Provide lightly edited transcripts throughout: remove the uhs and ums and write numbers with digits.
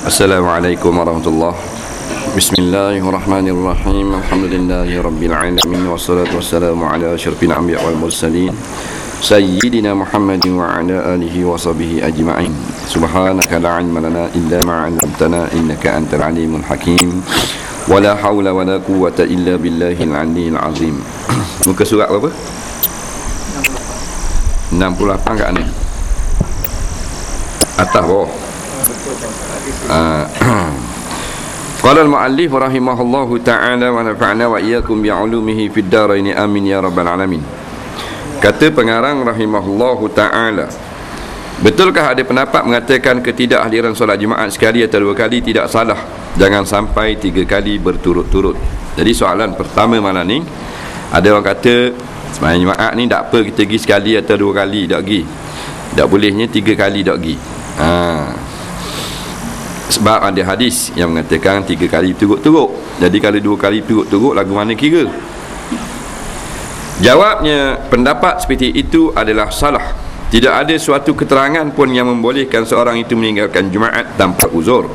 Assalamualaikum warahmatullahi wabarakatuh. Bismillahirrahmanirrahim. Alhamdulillahi rabbil alamin. Wassalatu wassalamu ala asyrafil anbiya wal mursalin Sayyidina Muhammadin wa ala alihi wa sahbihi ajma'in. Subhanaka la ilma lana illa ma 'allamtana innaka antal alimul hakim. Wala haula wala quwwata illa billahil aliyyil azim. Muka surat berapa? 68 kat ni. Atas bawah. Qala al-muallif rahimahullahu ta'ala wa nafa'na wa iyyakum bi'ulumihi fid dharain amin ya rabbal alamin. Kata pengarang rahimahullahu ta'ala, betulkah ada pendapat mengatakan ketidakhadiran solat Jumaat sekali atau dua kali tidak salah, jangan sampai 3 kali berturut-turut? Jadi soalan pertama malam ni, ada orang kata sembahyang Jumaat ni tak apa kita pergi sekali atau 2 kali tak pergi, tak bolehnya 3 kali tak pergi. Sebab ada hadis yang mengatakan 3 kali turut-turut. Jadi kalau 2 kali turut-turut, lagu mana kira? Jawabnya, pendapat seperti itu adalah salah. Tidak ada suatu keterangan pun yang membolehkan seorang itu meninggalkan Jumaat tanpa uzur.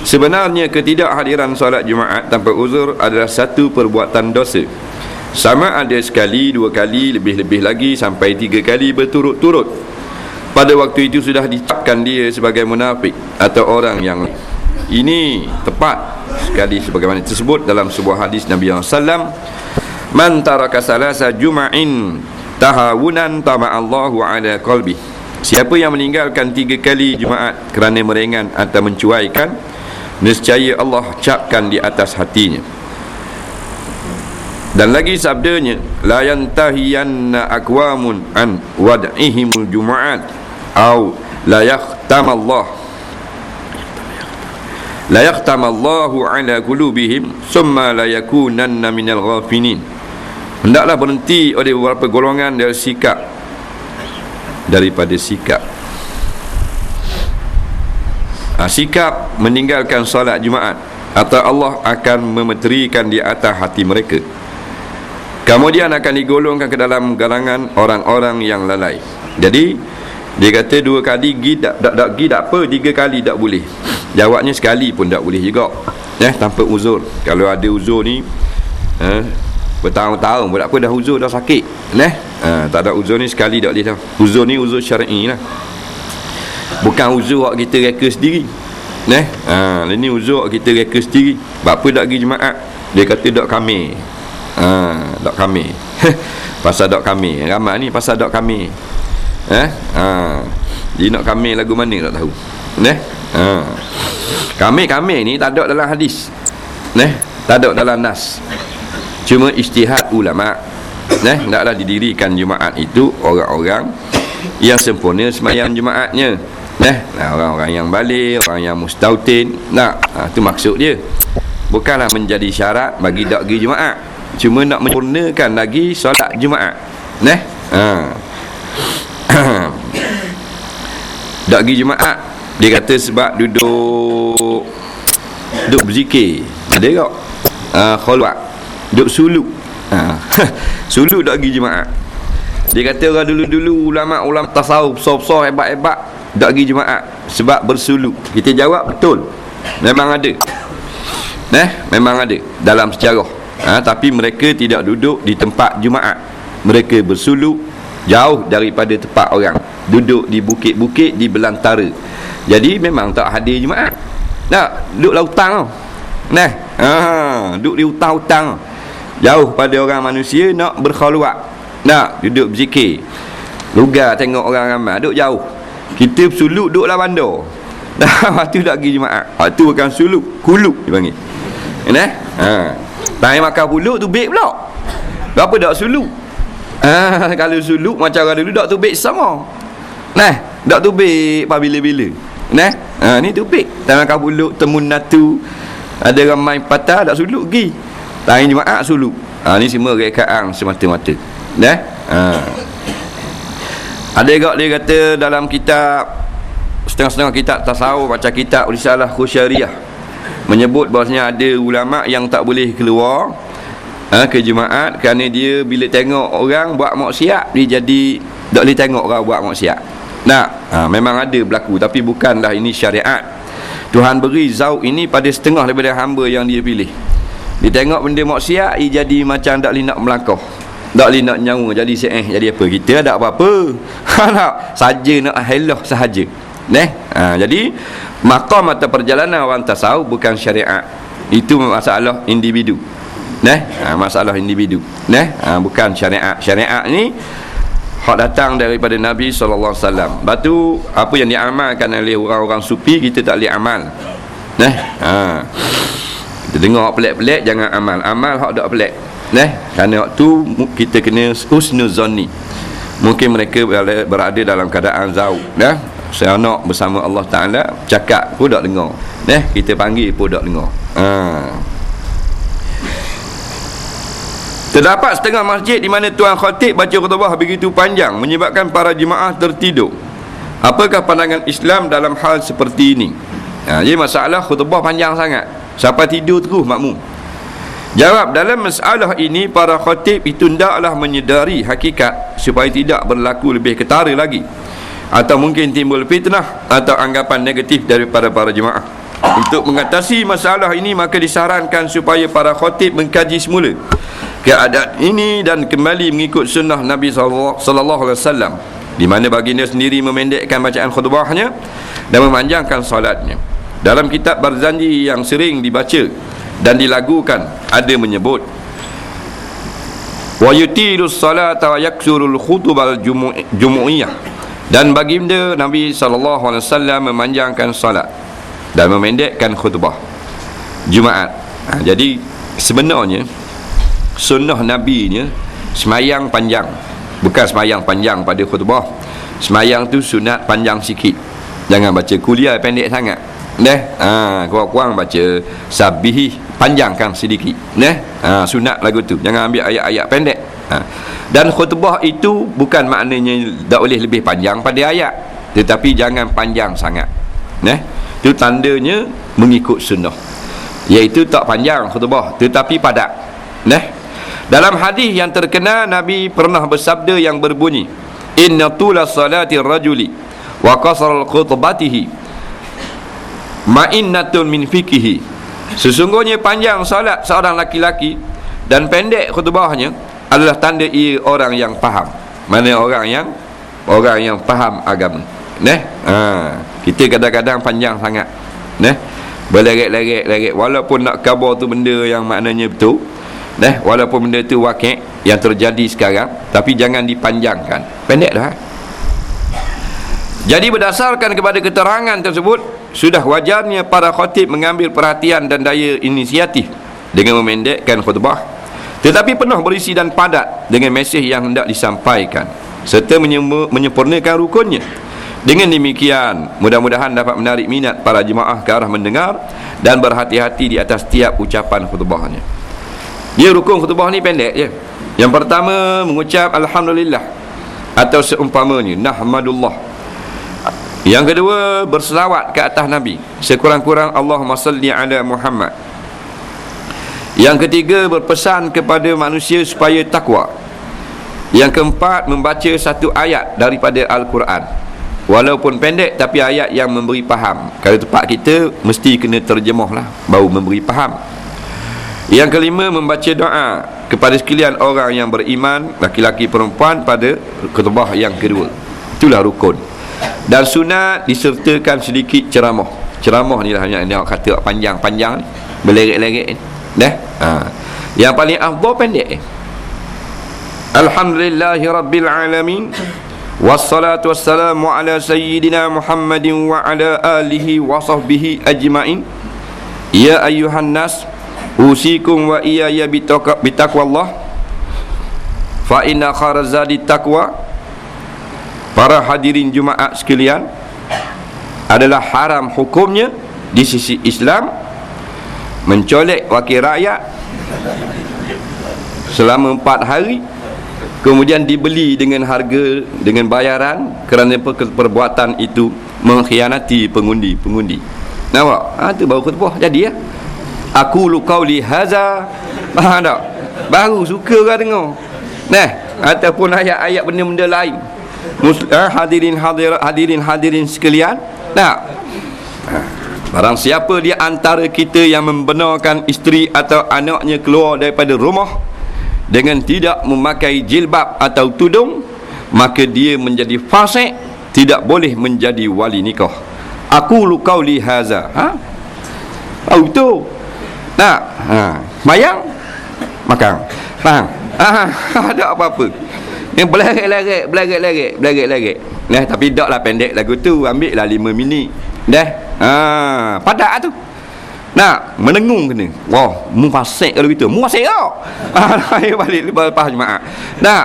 Sebenarnya ketidakhadiran solat Jumaat tanpa uzur adalah satu perbuatan dosa. Sama ada sekali, 2 kali, lebih-lebih lagi sampai 3 kali berturut-turut. Pada waktu itu sudah ditetapkan dia sebagai munafik atau orang yang ini tepat sekali sebagaimana tersebut dalam sebuah hadis Nabi SAW, man taraka salasa juma'in tahawunan tama'allahu ala qalbi. Siapa yang meninggalkan 3 kali Jumaat kerana merengan atau mencuaikan, nescaya Allah capkan di atas hatinya. Dan lagi sabdanya, la yantahiyanna aqwamun an wad'ihimul juma'at au la yahtamallahu ala qulubihim summa la yakunanna minal ghafilin. Hendaklah berhenti oleh beberapa golongan daripada sikap meninggalkan solat Jumaat, atau Allah akan memeterikan di atas hati mereka, kemudian akan digolongkan ke dalam galangan orang-orang yang lalai. Jadi dia kata 2 kali pergi tak apa, 3 kali tak boleh. Jawabnya sekali pun tak boleh juga, tanpa uzur. Kalau ada uzur ni bertahun-tahun pun tak apa, dah uzur dah sakit, tak ada uzur ni sekali tak boleh dah. Uzur ni uzur syar'i lah, bukan uzur hak kita reka sendiri. Ini uzur hak kita reka sendiri. Sebab apa tak pergi Jumaat? Dia kata dok kami. Dok kami. Pasal dok kami. Ramai ni pasal dok kami. Dia nak kami lagu mana tak tahu. Kami ni tak ada dalam hadis, tak ada dalam nas. Cuma ijtihad ulama. Hendaklah didirikan Jumaat itu orang-orang yang sempurna sembahyang Jumaatnya. Orang-orang yang balik, orang yang mustautin. Itu maksud dia. Bukanlah menjadi syarat bagi tak pergi Jumaat, cuma nak menyempurnakan lagi solat Jumaat. Tak pergi Jumaat, dia kata sebab duduk berzikir. Ada tak? Khulwat, duduk suluk. Suluk tak pergi Jumaat. Dia kata orang dulu-dulu ulama tasawuf besar-besar hebat-hebat tak pergi Jumaat sebab bersuluk. Kita jawab betul, memang ada. Memang ada dalam sejarah. Tapi mereka tidak duduk di tempat Jumaat. Mereka bersuluk jauh daripada tempat orang, duduk di bukit-bukit di belantara. Jadi memang tak hadir Jumaat. Duduk lautan tau. Duduk di hutang-hutang, jauh pada orang manusia, nak berkhulwat, nak duduk berzikir. Lugar tengok orang ramai, duduk jauh. Kita suluk duduk dalam bandar. Waktu tak pergi Jumaat. Waktu bukan suluk, kuluk dipanggil. Tak makan kuluk tu baik pula. Berapa tak suluk? Kalau suluk macam orang dulu tak tubik sama. Tak tubik bila-bila. Ni tubik. Tak makan kuluk, temun natu. Ada ramai patah tak suluk pergi. Hari Jumaat suluk. Ni semua rekaan semata-mata. Ada juga dia kata dalam kitab, setengah-setengah kitab tasawuf, macam kitab Risalah Khusyariyah, menyebut bahawasanya ada ulama yang tak boleh keluar ke Jumaat kerana dia bila tengok orang buat maksiat, dia jadi tak boleh tengok orang buat maksiat. Memang ada berlaku, tapi bukanlah ini syariat. Tuhan beri zauq ini pada setengah daripada hamba yang dia pilih. Dia tengok benda maksiat, dia jadi macam tak boleh nak melangkah, tak boleh nak nyawa, jadi jadi apa, kita tak apa-apa. Tak saja nak helah sahaja. Jadi maqam atau perjalanan orang tasawuf bukan syariat. Itu masalah individu. Masalah individu. Bukan syariat. Syariat ni hak datang daripada Nabi sallallahu alaihi wasallam. Batu apa yang diamalkan oleh orang-orang sufi kita tak boleh amal. Kita dengar hak pelik-pelik jangan amal. Amal hak tak pelik. Kerana waktu kita kena husnuzanni. Mungkin mereka berada dalam keadaan zauq, seronok bersama Allah Taala, cakap pun tak dengar. Kita panggil pun tak dengar. Terdapat setengah masjid di mana tuan khatib baca khutbah begitu panjang menyebabkan para jemaah tertidur. Apakah pandangan Islam dalam hal seperti ini? Jadi masalah khutbah panjang sangat sampai tidur terus makmum. Jawab, dalam masalah ini para khatib itu hendaklah menyedari hakikat supaya tidak berlaku lebih ketara lagi, atau mungkin timbul fitnah atau anggapan negatif daripada para jemaah. Untuk mengatasi masalah ini maka disarankan supaya para khatib mengkaji semula keadaan ini dan kembali mengikut sunnah Nabi sallallahu alaihi wasallam, di mana baginda sendiri memendekkan bacaan khutbahnya dan memanjangkan solatnya. Dalam kitab Barzanji yang sering dibaca dan dilagukan ada menyebut wa yutilus salata wa yaksurul khutbal jumu'iyah, dan baginda Nabi sallallahu alaihi wasallam memanjangkan solat dan memendekkan khutbah Jumaat. Jadi sebenarnya sunnah nabinya semayang panjang, bukan semayang panjang pada khutbah. Semayang tu sunat panjang sikit, jangan baca kuliah pendek sangat. Kurang-kurang baca sabihi, panjangkan sedikit. Sunat lagu tu, jangan ambil ayat-ayat pendek. Dan khutbah itu bukan maknanya tak boleh lebih panjang pada ayat, tetapi jangan panjang sangat. Itu tandanya mengikut sunnah, iaitu tak panjang khutbah tetapi padat. Dalam hadis yang terkenal, Nabi pernah bersabda yang berbunyi, inna tula salati rajuli wa qasral khutbatihi ma'innatun min fikihi. Sesungguhnya panjang salat seorang laki-laki dan pendek khutbahnya adalah tanda ia orang yang faham. Mana orang yang faham agama. Kita kadang-kadang panjang sangat, berlerak-lerak walaupun nak khabar tu benda yang maknanya betul, walaupun benda tu wakil yang terjadi sekarang, tapi jangan dipanjangkan, pendeklah. Jadi berdasarkan kepada keterangan tersebut, sudah wajarnya para khatib mengambil perhatian dan daya inisiatif dengan memendekkan khutbah, tetapi penuh berisi dan padat dengan mesej yang hendak disampaikan, serta menyempurnakan rukunnya. Dengan demikian, mudah-mudahan dapat menarik minat para jemaah ke arah mendengar dan berhati-hati di atas tiap ucapan khutbahnya. Dia rukun khutbah ni pendek je. Yang pertama mengucap alhamdulillah atau seumpamanya, nahmadullah. Yang kedua berselawat ke atas Nabi, sekurang-kurang Allahumma salli ala Muhammad. Yang ketiga berpesan kepada manusia supaya takwa. Yang keempat membaca satu ayat daripada Al-Quran, walaupun pendek tapi ayat yang memberi faham. Kalau tempat kita mesti kena terjemah lah baru memberi faham. Yang kelima membaca doa kepada sekalian orang yang beriman, laki-laki perempuan, pada khutbah yang kedua. Itulah rukun. Dan sunat disertakan sedikit ceramah. Ceramah ni lah yang dia kata panjang-panjang ni, berlerak-lerak ni. Yang paling afdal pendek. Alhamdulillahi rabbil alamin, wassalatu wassalamu ala sayyidina Muhammadin wa ala alihi wa sahbihi ajma'in. Ya ayyuhan nas, usikum wa iyaya bitaqwallah, fa inna kharazadi taqwa. Para hadirin Jumaat sekalian, adalah haram hukumnya di sisi Islam mencolek wakil rakyat selama 4 hari, kemudian dibeli dengan harga, dengan bayaran, kerana perbuatan itu mengkhianati pengundi-pengundi. Nampak? Itu baru khutbah jadi ya. Aku lu qauli haza. Faham tak? Baru suka orang dengar. Ataupun ayat-ayat benda-benda lain. Hadirin sekalian, barang siapa di antara kita yang membenarkan isteri atau anaknya keluar daripada rumah dengan tidak memakai jilbab atau tudung, maka dia menjadi fasik, tidak boleh menjadi wali nikah. Aku lu qauli haza. Tahu tu. Nah, mayang makan. Faham? Ada apa-apa. Yang belarik. Nah, tapi taklah pendek lagu tu, ambil lah 5 minit. Dah. Padak tu. Nah, menengung kena. Wah, mu fasik kalau gitu. Mu fasik tau. Balik lepas jemaah. Nah,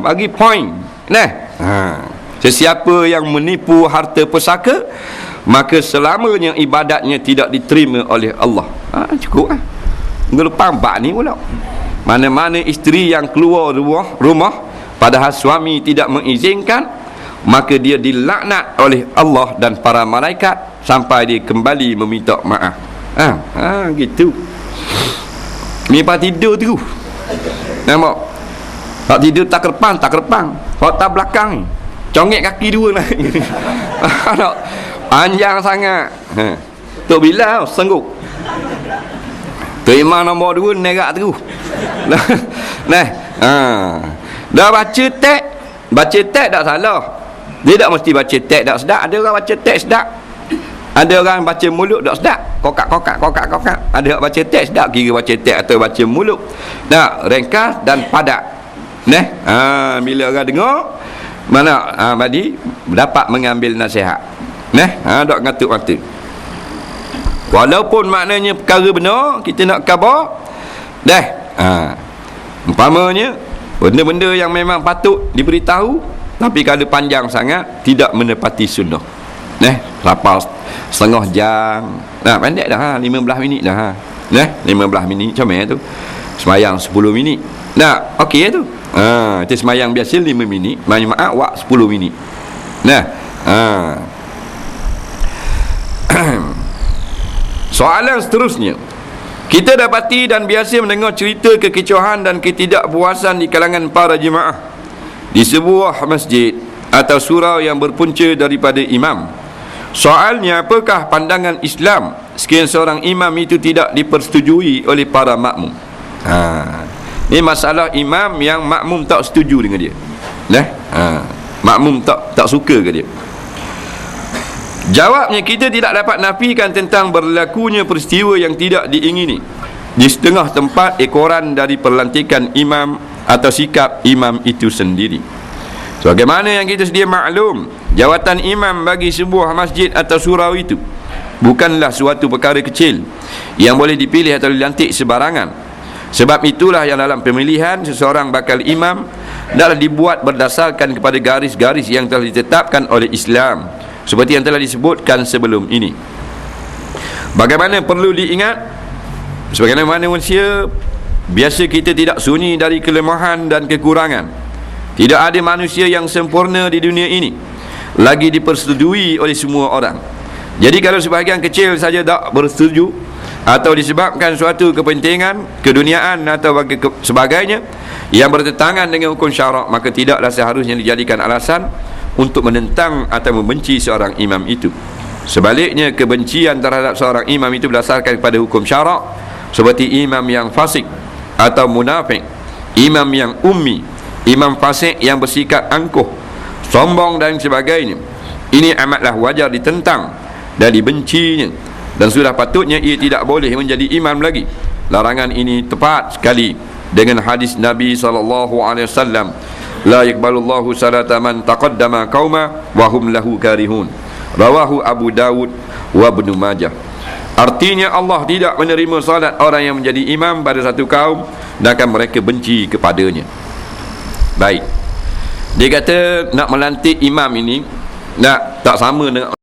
bagi point. Nah, sesiapa yang menipu harta pusaka, maka selamanya ibadatnya tidak diterima oleh Allah. Cukup lah. Ngelupa bak ni pula. Mana-mana isteri yang keluar rumah padahal suami tidak mengizinkan, maka dia dilaknat oleh Allah dan para malaikat sampai dia kembali meminta maaf. Gitu. Ni pak tidur tu. Nampak? Pak tidur tak kerpang. Pak tak belakang ni. Congek kaki dua lah. Panjang sangat. Tok Bilal sanggup. Tok Imam nombor 2 nerak terus. Nah, dah baca teks tak salah. Dia tak mesti baca teks tak sedap. Ada orang baca teks sedap, ada orang baca mulut tak sedap. Kokak. Ada orang baca teks sedap, kira baca teks atau baca mulut. Nah, ringkas dan padat. Nah, bila orang dengar, mana badi dapat mengambil nasihat. Nah, dok ngatuk-ngatuk. Walaupun maknanya perkara benar, kita nak khabar. Umpamanya benda-benda yang memang patut diberitahu, tapi kalau panjang sangat tidak menepati sunnah. Lepas setengah jam. Pendek dah 15 minit dah. 15 minit macam mana tu? Semayang 10 minit. Okey tu. Itu semayang biasa 5 minit, maaf wak 10 minit. Soalan seterusnya, kita dapati dan biasa mendengar cerita kekecohan dan ketidakpuasan di kalangan para jemaah di sebuah masjid atau surau yang berpunca daripada imam. Soalnya, apakah pandangan Islam sekiranya seorang imam itu tidak dipersetujui oleh para makmum? Ini masalah imam yang makmum tak setuju dengan dia. Makmum tak suka ke dia. Jawabnya, kita tidak dapat nafikan tentang berlakunya peristiwa yang tidak diingini di setengah tempat ekoran dari perlantikan imam atau sikap imam itu sendiri. Sebagaimana yang kita sedia maklum, jawatan imam bagi sebuah masjid atau surau itu bukanlah suatu perkara kecil yang boleh dipilih atau dilantik sebarangan. Sebab itulah yang dalam pemilihan seseorang bakal imam adalah dibuat berdasarkan kepada garis-garis yang telah ditetapkan oleh Islam, seperti yang telah disebutkan sebelum ini. Bagaimana perlu diingat, sebagaimana manusia biasa, kita tidak sunyi dari kelemahan dan kekurangan. Tidak ada manusia yang sempurna di dunia ini lagi dipersetujui oleh semua orang. Jadi kalau sebahagian kecil saja tak bersetuju atau disebabkan suatu kepentingan keduniaan atau sebagainya yang bertentangan dengan hukum syarak, maka tidaklah seharusnya dijadikan alasan untuk menentang atau membenci seorang imam itu. Sebaliknya, kebencian terhadap seorang imam itu berdasarkan kepada hukum syarak, seperti imam yang fasik atau munafik, imam yang ummi, imam fasik yang bersikap angkuh, sombong dan sebagainya. Ini amatlah wajar ditentang dan dibencinya, dan sudah patutnya ia tidak boleh menjadi imam lagi. Larangan ini tepat sekali dengan hadis Nabi SAW, la yaqbalullahu salata man taqaddama qauma wa hum lahu karihun, rawahu Abu Dawud wa Ibnu Majah. Artinya, Allah tidak menerima salat orang yang menjadi imam pada satu kaum dan akan mereka benci kepadanya. Baik, dia kata nak melantik imam ini tak sama dengan